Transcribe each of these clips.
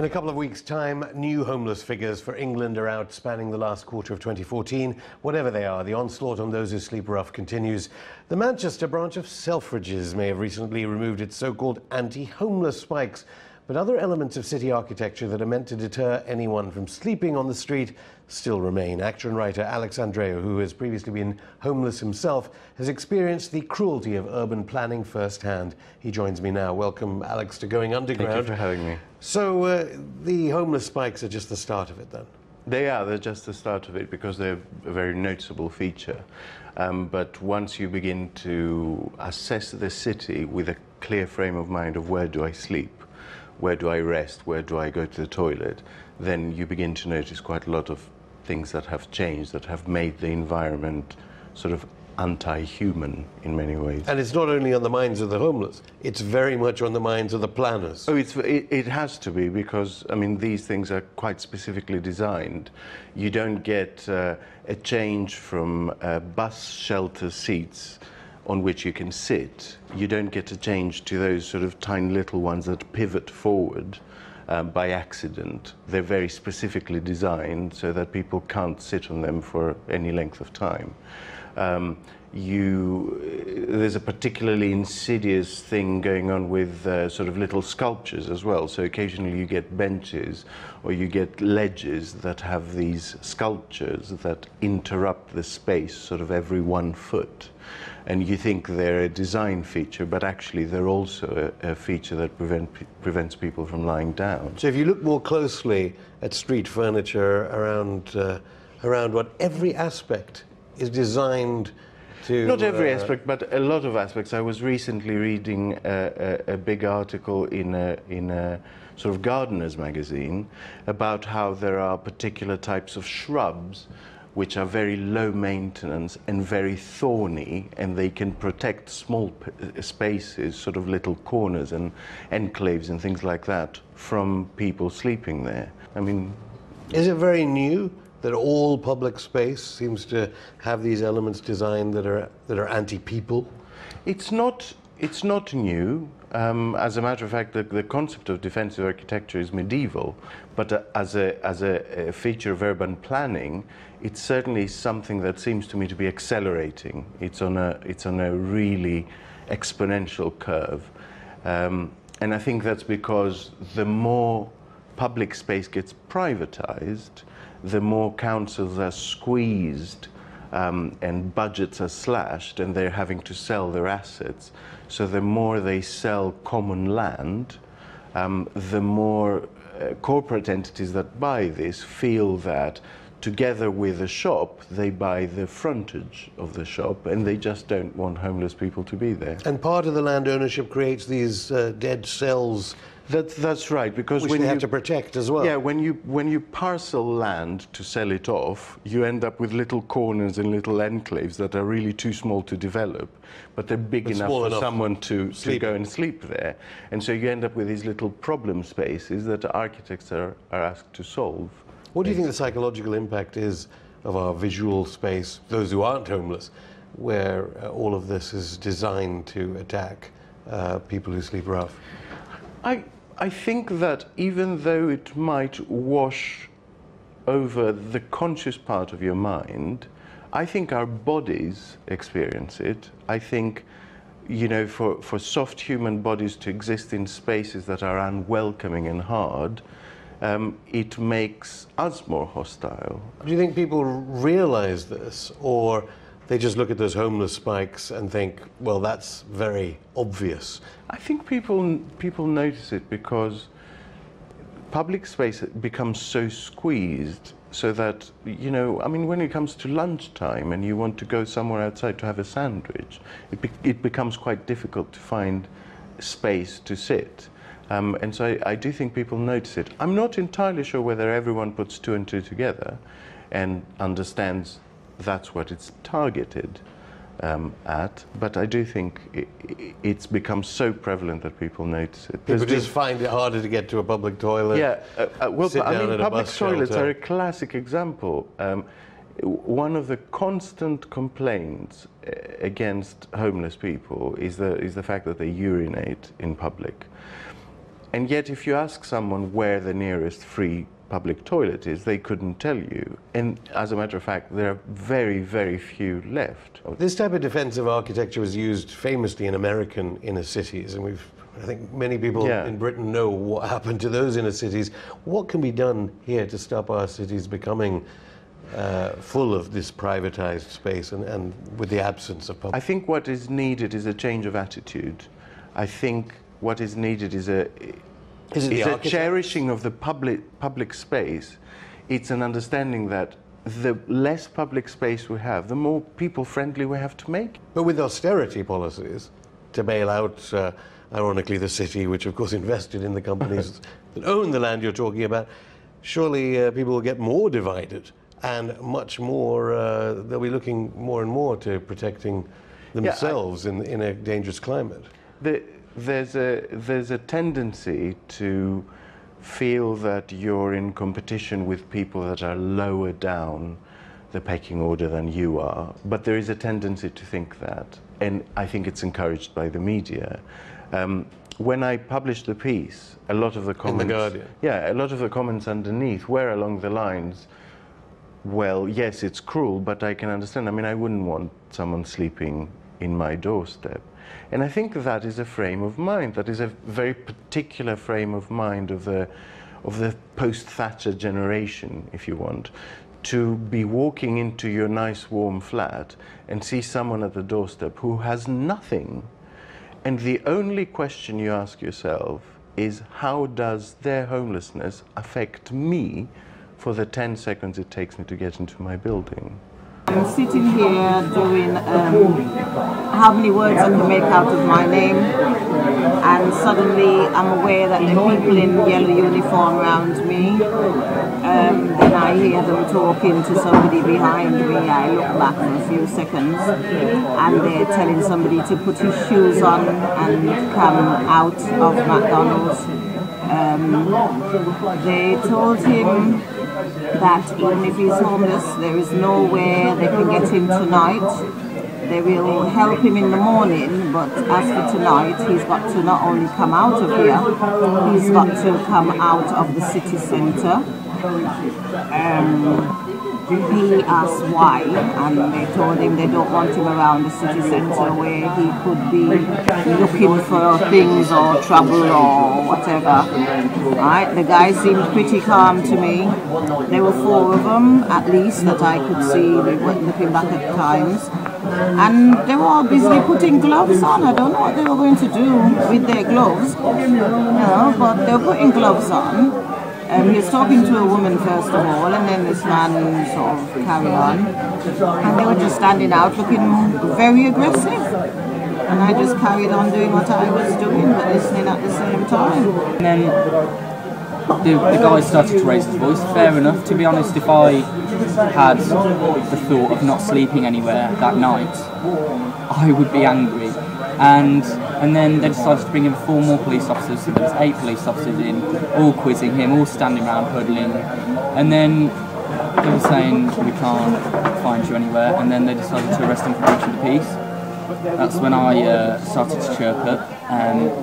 In a couple of weeks' time, new homeless figures for England are out, spanning the last quarter of 2014. Whatever they are, the onslaught on those who sleep rough continues. The Manchester branch of Selfridges may have recently removed its so-called anti-homeless spikes, but other elements of city architecture that are meant to deter anyone from sleeping on the street still remain. Actor and writer Alex Andreou, who has previously been homeless himself, has experienced the cruelty of urban planning firsthand. He joins me now. Welcome, Alex, to Going Underground. Thank you for having me. So the homeless spikes are just the start of it, then? They're just the start of it because they're a very noticeable feature. But once you begin to assess the city with a clear frame of mind of where do I sleep, where do I rest, where do I go to the toilet, then you begin to notice quite a lot of things that have changed, that have made the environment sort of anti-human in many ways. And it's not only on the minds of the homeless, it's very much on the minds of the planners. Oh, it has to be, because, I mean, these things are quite specifically designed. You don't get a change from bus shelter seats on which you can sit. You don't get a change to those sort of tiny little ones that pivot forward by accident. They're very specifically designed so that people can't sit on them for any length of time. There's a particularly insidious thing going on with sort of little sculptures as well. So occasionally you get benches or you get ledges that have these sculptures that interrupt the space sort of every 1 foot. And you think they're a design feature, but actually they're also a feature that prevents people from lying down. So if you look more closely at street furniture around what every aspect is designed to... Not every aspect, but a lot of aspects. I was recently reading a big article in a sort of gardener's magazine about how there are particular types of shrubs which are very low maintenance and very thorny, and they can protect small spaces, sort of little corners and enclaves and things like that, from people sleeping there. I mean... Is it very new that all public space seems to have these elements designed that are anti-people? It's not new. As a matter of fact, the concept of defensive architecture is medieval, but as a feature of urban planning, it's certainly something that seems to me to be accelerating. It's on a really exponential curve, and I think that's because the more public space gets privatized, the more councils are squeezed and budgets are slashed, and they're having to sell their assets. So the more they sell common land, the more corporate entities that buy this feel that together with the shop, they buy the frontage of the shop, and they just don't want homeless people to be there. And part of the land ownership creates these dead cells. That's right, because which they have to protect as well. Yeah, when you parcel land to sell it off, you end up with little corners and little enclaves that are really too small to develop, but they're big enough for someone to go and sleep there. And so you end up with these little problem spaces that architects are asked to solve. What do you think the psychological impact is of our visual space, those who aren't homeless, where all of this is designed to attack people who sleep rough? I think that even though it might wash over the conscious part of your mind, I think our bodies experience it. I think, you know, for soft human bodies to exist in spaces that are unwelcoming and hard, it makes us more hostile. Do you think people realize this, or they just look at those homeless spikes and think, well, that's very obvious? I think people notice it because public space becomes so squeezed, so that, you know, I mean, when it comes to lunchtime and you want to go somewhere outside to have a sandwich, it becomes quite difficult to find space to sit. And so I do think people notice it. I'm not entirely sure whether everyone puts 2 and 2 together and understands that's what it's targeted at, but I do think it's become so prevalent that people notice it. People just find it harder to get to a public toilet. Yeah, well, I mean, public toilets are a classic example. One of the constant complaints against homeless people is the fact that they urinate in public. And yet if you ask someone where the nearest free public toilet is, they couldn't tell you. And as a matter of fact, there are very, very few left. This type of defensive architecture was used famously in American inner cities, and I think many people in Britain know what happened to those inner cities. What can be done here to stop our cities becoming full of this privatized space and with the absence of public? I think what is needed is a change of attitude. I think what is needed is a cherishing of the public space. It's an understanding that the less public space we have, the more people-friendly we have to make. But with austerity policies to bail out, ironically, the city, which of course invested in the companies that own the land you're talking about, surely people will get more divided and much more, they'll be looking more and more to protecting themselves in a dangerous climate. There's a tendency to feel that you're in competition with people that are lower down the pecking order than you are, but there is a tendency to think that, and I think it's encouraged by the media. When I published the piece, a lot of the comments, in The Guardian. a lot of the comments underneath were along the lines, well, yes, it's cruel, but I can understand. I mean, I wouldn't want someone sleeping in my doorstep. And I think that is a frame of mind, that is a very particular frame of mind of the post-Thatcher generation, if you want, to be walking into your nice warm flat and see someone at the doorstep who has nothing. And the only question you ask yourself is, how does their homelessness affect me for the 10 seconds it takes me to get into my building? I'm sitting here doing how many words I can make out of my name, and suddenly I'm aware that there are people in yellow uniform around me. Then I hear them talking to somebody behind me. I look back for a few seconds and they're telling somebody to put his shoes on and come out of McDonald's. They told him that even if he's homeless, there is nowhere they can get him tonight. They will help him in the morning, but as for tonight, he's got to not only come out of here, he's got to come out of the city centre. He asked why, and they told him they don't want him around the city centre where he could be looking for things or trouble or whatever. Right? The guy seemed pretty calm to me. There were 4 of them, at least, that I could see. They were looking back at times. And they were all busy putting gloves on. I don't know what they were going to do with their gloves, but they were putting gloves on. He was talking to a woman first of all, and then this man sort of carried on. And they were just standing out looking very aggressive. And I just carried on doing what I was doing, but listening at the same time. And then the guy started to raise his voice. Fair enough. To be honest, if I had the thought of not sleeping anywhere that night, I would be angry. And then they decided to bring in 4 more police officers, so there was 8 police officers in, all quizzing him, all standing around huddling. And then they were saying, we can't find you anywhere, and then they decided to arrest him for breaching the peace. That's when I started to chirp up,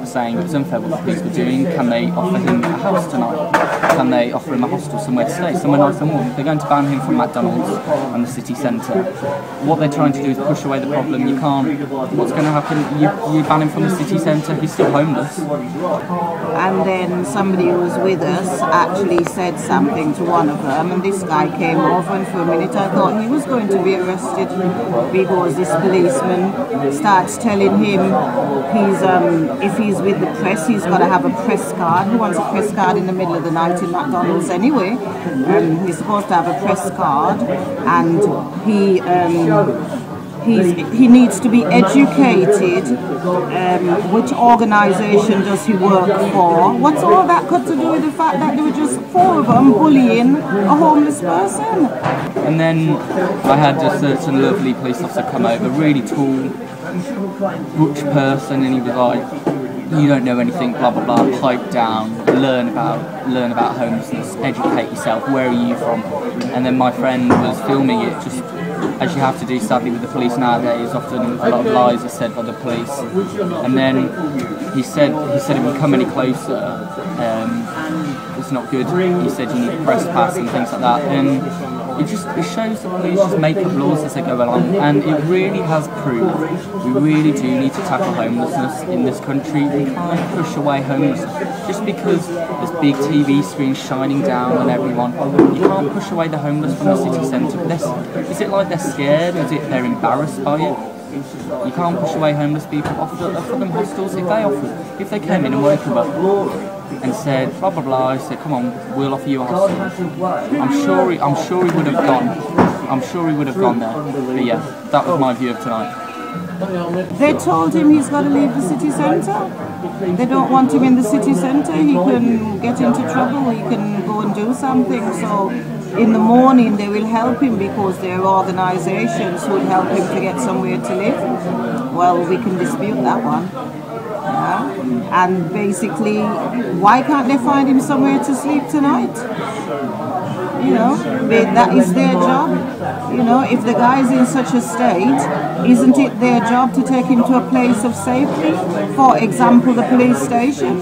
saying it was unfair what the police were doing. Can they offer him a house tonight? Can they offer him a hostel somewhere to stay, somewhere nice and warm? They're going to ban him from McDonald's and the city centre. What they're trying to do is push away the problem. You can't. What's going to happen? You ban him from the city centre. He's still homeless. And then somebody who was with us actually said something to one of them, and this guy came over, and for a minute I thought he was going to be arrested because this policeman starts telling him if he's with the press, he's got to have a press card. Who wants a press card in the middle of the night in McDonald's anyway? He's supposed to have a press card, and he needs to be educated. Which organisation does he work for? What's all that got to do with the fact that there were just 4 of them bullying a homeless person? And then I had a certain lovely police officer come over, really tall, butch person, and he was like, you don't know anything, blah blah blah, pipe down, learn about homelessness, educate yourself, where are you from? And then my friend was filming it, just as you have to do sadly with the police nowadays. Often a lot of lies are said by the police. And then he said it would come any closer, it's not good. He said you need a press pass and things like that. And it shows the police just make up laws as they go along, and it really has proved we really do need to tackle homelessness in this country. We can't push away homelessness just because there's big TV screens shining down on everyone. You can't push away the homeless from the city centre. Is it like they're scared? Is it they're embarrassed by it? You can't push away homeless people. Offer them hostels. If they came in and woke them up and said blah blah blah, I said, come on, we'll offer you a hostel, I'm sure he would have gone. I'm sure he would have gone there. But yeah, that was my view of tonight. They told him he's got to leave the city centre. They don't want him in the city centre. He can get into trouble. He can go and do something. So in the morning they will help him because there are organisations who would help him to get somewhere to live. Well, we can dispute that one. Yeah. And basically, why can't they find him somewhere to sleep tonight? You know, that is their job. You know, if the guy's in such a state, isn't it their job to take him to a place of safety? For example, the police station.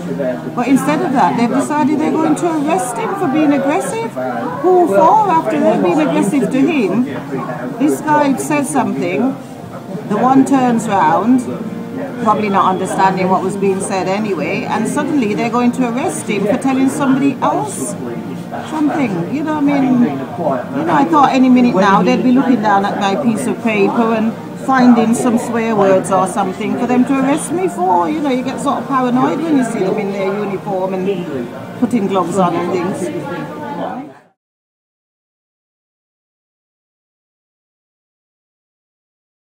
But instead of that, they've decided they're going to arrest him for being aggressive. Who for? After they've been aggressive to him, this guy says something, the one turns round, probably not understanding what was being said anyway, and suddenly they're going to arrest him for telling somebody else something. You know what I mean? You know, I thought any minute now they'd be looking down at my piece of paper and finding some swear words or something for them to arrest me for. You know, you get sort of paranoid when you see them in their uniform and putting gloves on and things.